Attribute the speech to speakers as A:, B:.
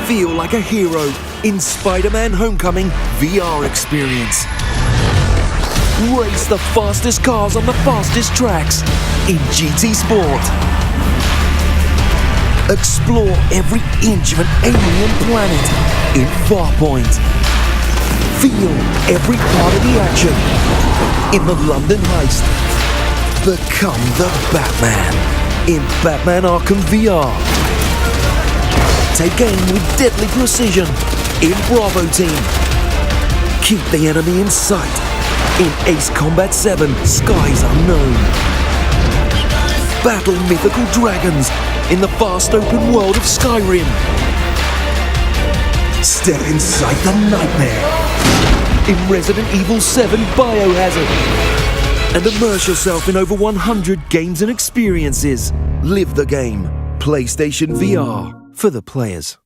A: Feel like a hero in Spider-Man Homecoming VR experience. Race the fastest cars on the fastest tracks in GT Sport. Explore every inch of an alien planet in Farpoint. Feel every part of the action in the London Heist. Become the Batman in Batman Arkham VR. Take aim with deadly precision in Bravo Team. Keep the enemy in sight in Ace Combat 7 Skies Unknown. Battle mythical dragons in the fast open world of Skyrim. Step inside the nightmare in Resident Evil 7 Biohazard. And immerse yourself in over 100 games and experiences. Live the game. PlayStation VR for the players.